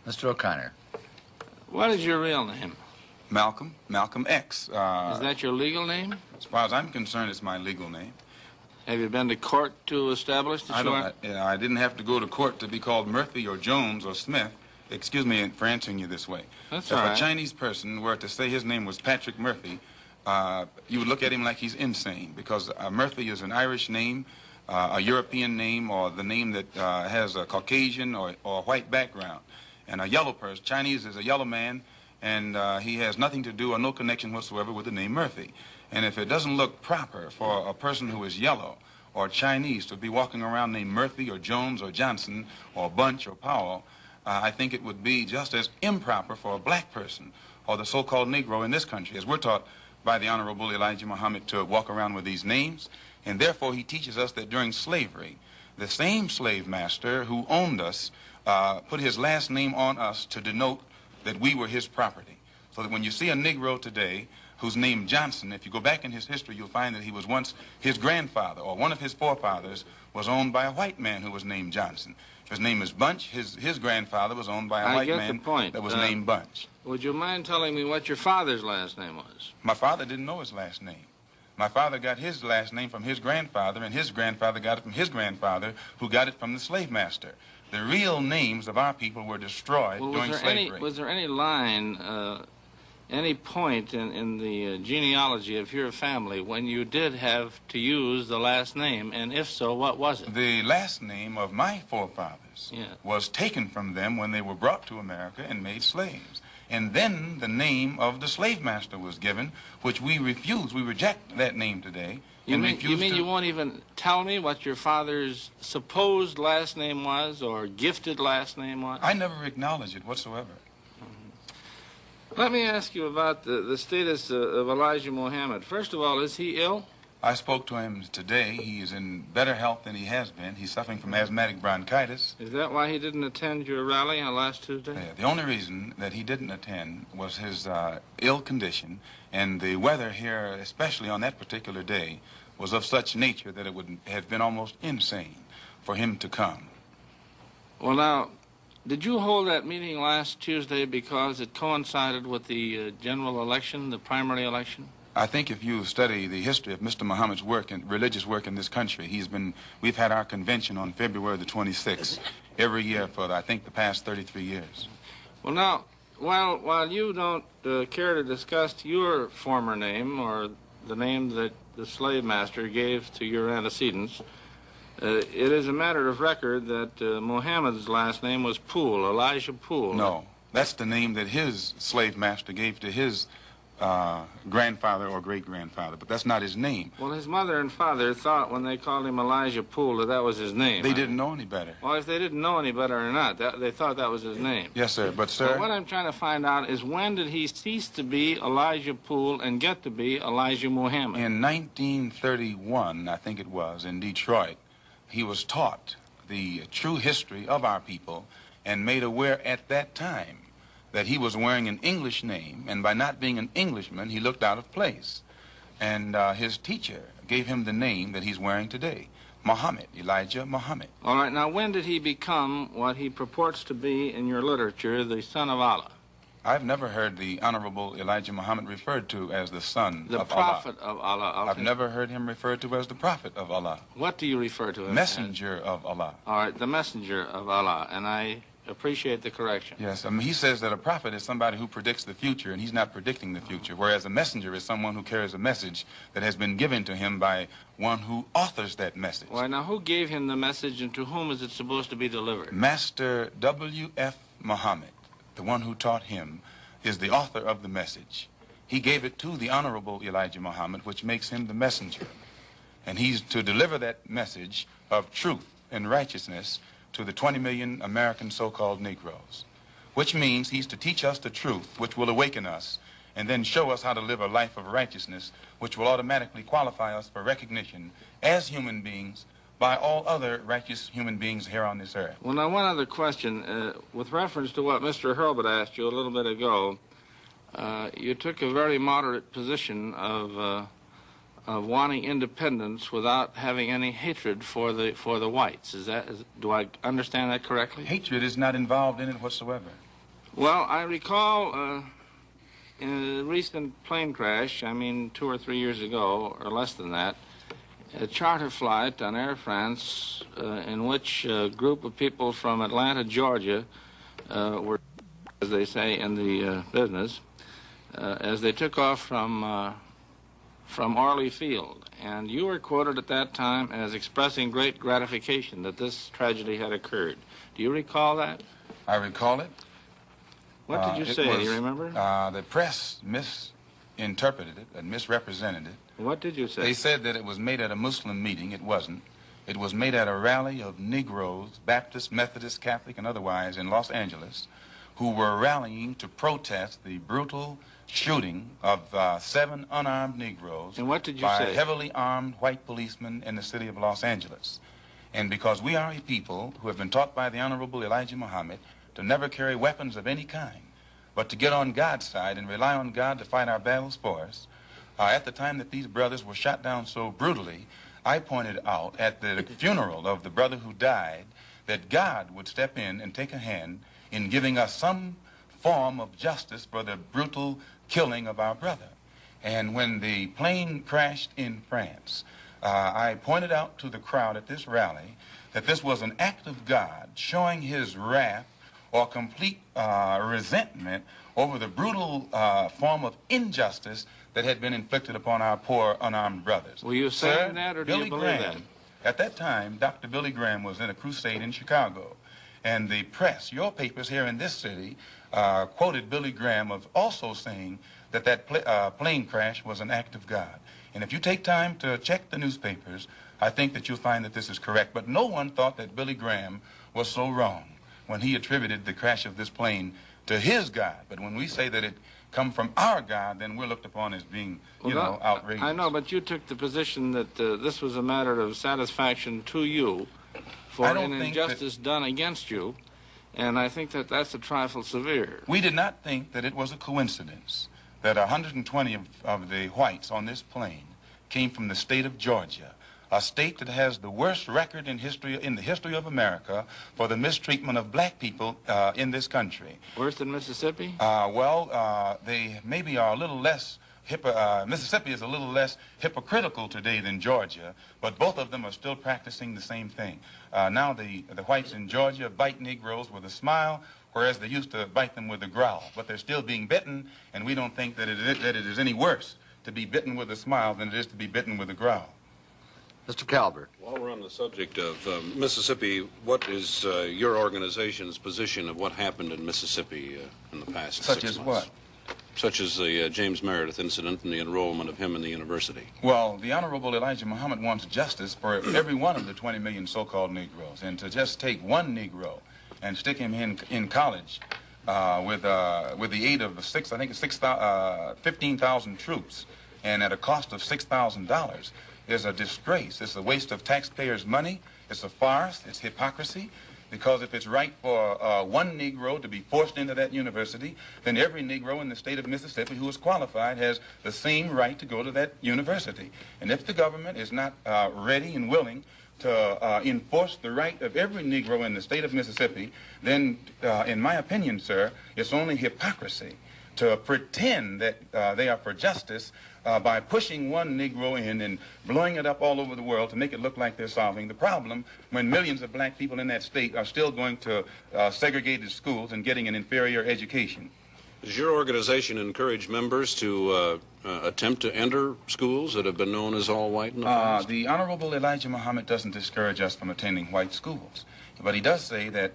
Mr. O'Connor. What is your real name? Malcolm X. Is that your legal name? As far as I'm concerned, it's my legal name. Have you been to court to establish that I didn't have to go to court to be called Murphy or Jones or Smith. Excuse me for answering you this way. That's all right. If a Chinese person were to say his name was Patrick Murphy, you would look at him like he's insane, because Murphy is an Irish name, a European name, or the name that has a Caucasian or white background. And a yellow person, Chinese is a yellow man, and he has nothing to do or no connection whatsoever with the name Murphy. And if it doesn't look proper for a person who is yellow or Chinese to be walking around named Murphy or Jones or Johnson or Bunch or Powell, I think it would be just as improper for a black person or the so-called Negro in this country, as we're taught by the Honorable Elijah Muhammad, to walk around with these names. And therefore he teaches us that during slavery, the same slave master who owned us put his last name on us to denote that we were his property. So that when you see a Negro today who's named Johnson, if you go back in his history, you'll find that he was once his grandfather, or one of his forefathers was owned by a white man who was named Johnson. His name is Bunch. His grandfather was owned by a white man that was named Bunch. Would you mind telling me what your father's last name was? My father didn't know his last name. My father got his last name from his grandfather, and his grandfather got it from his grandfather, who got it from the slave master. The real names of our people were destroyed during slavery. Was there any line, any point in the genealogy of your family when you did have to use the last name, and if so, what was it? The last name of my forefathers was taken from them when they were brought to America and made slaves. And then the name of the slave master was given, which we refuse. We reject that name today. You mean you won't even tell me what your father's supposed last name was or gifted last name was? I never acknowledge it whatsoever. Let me ask you about the status of Elijah Muhammad. First of all, is he ill? I spoke to him today. He is in better health than he has been. He's suffering from asthmatic bronchitis. Is that why he didn't attend your rally on last Tuesday? Yeah, the only reason that he didn't attend was his ill condition, and the weather here, especially on that particular day, was of such nature that it would have been almost insane for him to come. Well, now, did you hold that meeting last Tuesday because it coincided with the general election, the primary election? I think if you study the history of Mr. Muhammad's work and religious work in this country, we've had our convention on February the 26th every year for, I think, the past 33 years. Well, now, while you don't care to discuss your former name or the name that the slave master gave to your antecedents, it is a matter of record that Muhammad's last name was Poole, Elijah Poole. No, that's the name that his slave master gave to his grandfather or great-grandfather, but that's not his name. Well, his mother and father thought when they called him Elijah Poole that was his name. They didn't know any better. Well, if they didn't know any better or not, they thought that was his name. Yes, sir, but, sir... But what I'm trying to find out is when did he cease to be Elijah Poole and get to be Elijah Muhammad? In 1931, I think it was, in Detroit, he was taught the true history of our people and made aware at that time that he was wearing an English name, and by not being an Englishman, he looked out of place. And his teacher gave him the name that he's wearing today, Muhammad, Elijah Muhammad. All right, now when did he become what he purports to be in your literature, the son of Allah? I've never heard the Honorable Elijah Muhammad referred to as the son of Allah. The prophet of Allah. I've never heard him referred to as the prophet of Allah. What do you refer to him Messenger of Allah. All right, the messenger of Allah, and I appreciate the correction. Yes, he says that a prophet is somebody who predicts the future, and he's not predicting the future, whereas a messenger is someone who carries a message that has been given to him by one who authors that message. Why, now, who gave him the message, and to whom is it supposed to be delivered? Master W.F. Muhammad, the one who taught him, is the author of the message. He gave it to the Honorable Elijah Muhammad, which makes him the messenger. And he's to deliver that message of truth and righteousness to the 20 million American so-called Negroes, which means he's to teach us the truth, which will awaken us, and then show us how to live a life of righteousness, which will automatically qualify us for recognition as human beings by all other righteous human beings here on this earth. Well, now, one other question. With reference to what Mr. Hurlbut asked you a little bit ago, you took a very moderate position of wanting independence without having any hatred for the whites. Do I understand that correctly? Hatred is not involved in it whatsoever. Well, I recall in a recent plane crash, I mean 2 or 3 years ago, or less than that, a charter flight on Air France in which a group of people from Atlanta, Georgia, were, as they say in the business, as they took off from Orly Field. And you were quoted at that time as expressing great gratification that this tragedy had occurred. Do you recall that? I recall it. What did you say? Do you remember? The press misinterpreted it and misrepresented it. What did you say? They said that it was made at a Muslim meeting. It wasn't. It was made at a rally of Negroes, Baptist, Methodist, Catholic, and otherwise in Los Angeles, who were rallying to protest the brutal shooting of 7 unarmed Negroes and what did you by say? heavily armed white policemen in the city of Los Angeles. And because we are a people who have been taught by the Honorable Elijah Muhammad to never carry weapons of any kind, but to get on God's side and rely on God to fight our battles for us, at the time that these brothers were shot down so brutally, I pointed out at the funeral of the brother who died that God would step in and take a hand in giving us some form of justice for the brutal killing of our brother. And when the plane crashed in France, I pointed out to the crowd at this rally that this was an act of God showing his wrath or complete resentment over the brutal form of injustice that had been inflicted upon our poor unarmed brothers. Were you saying that, or do you believe that? At that time, Dr. Billy Graham was in a crusade in Chicago, and the press, your papers here in this city, quoted Billy Graham of also saying that plane crash was an act of God. And if you take time to check the newspapers, I think that you'll find that this is correct. But no one thought that Billy Graham was so wrong when he attributed the crash of this plane to his God. But when we say that it come from our God, then we're looked upon as being, outrageous. I know, but you took the position that this was a matter of satisfaction to you for an injustice done against you, and I think that that's a trifle severe. We did not think that it was a coincidence that 120 of the whites on this plane came from the state of Georgia, a state that has the worst record in the history of America for the mistreatment of black people in this country. Worse than Mississippi? They maybe are a little less Mississippi is a little less hypocritical today than Georgia, but both of them are still practicing the same thing. Now the whites in Georgia bite Negroes with a smile, whereas they used to bite them with a growl. But they're still being bitten, and we don't think that it is any worse to be bitten with a smile than it is to be bitten with a growl. Mr. Calvert. While we're on the subject of Mississippi, what is your organization's position of what happened in Mississippi in the past 6 months? Such as what? Such as the James Meredith incident and the enrollment of him in the university. Well, the Honorable Elijah Muhammad wants justice for every one of the 20 million so-called Negroes. And to just take one Negro and stick him in college with the aid of 15,000 troops and at a cost of $6,000 is a disgrace. It's a waste of taxpayers' money. It's a farce. It's hypocrisy. Because if it's right for one Negro to be forced into that university, then every Negro in the state of Mississippi who is qualified has the same right to go to that university. And if the government is not ready and willing to enforce the right of every Negro in the state of Mississippi, then, in my opinion, sir, it's only hypocrisy to pretend that they are for justice by pushing one Negro in and blowing it up all over the world to make it look like they're solving the problem when millions of black people in that state are still going to segregated schools and getting an inferior education. Does your organization encourage members to attempt to enter schools that have been known as all white in the past? The Honorable Elijah Muhammad doesn't discourage us from attending white schools, but he does say that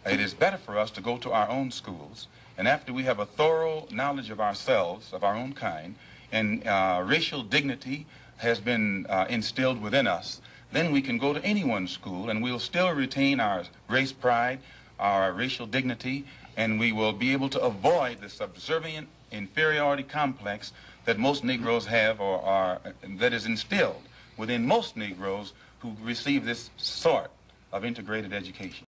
it is better for us to go to our own schools, and after we have a thorough knowledge of ourselves, of our own kind, and racial dignity has been instilled within us, then we can go to anyone's school and we'll still retain our race pride, our racial dignity, and we will be able to avoid the subservient inferiority complex that most Negroes have or that is instilled within most Negroes who receive this sort of integrated education.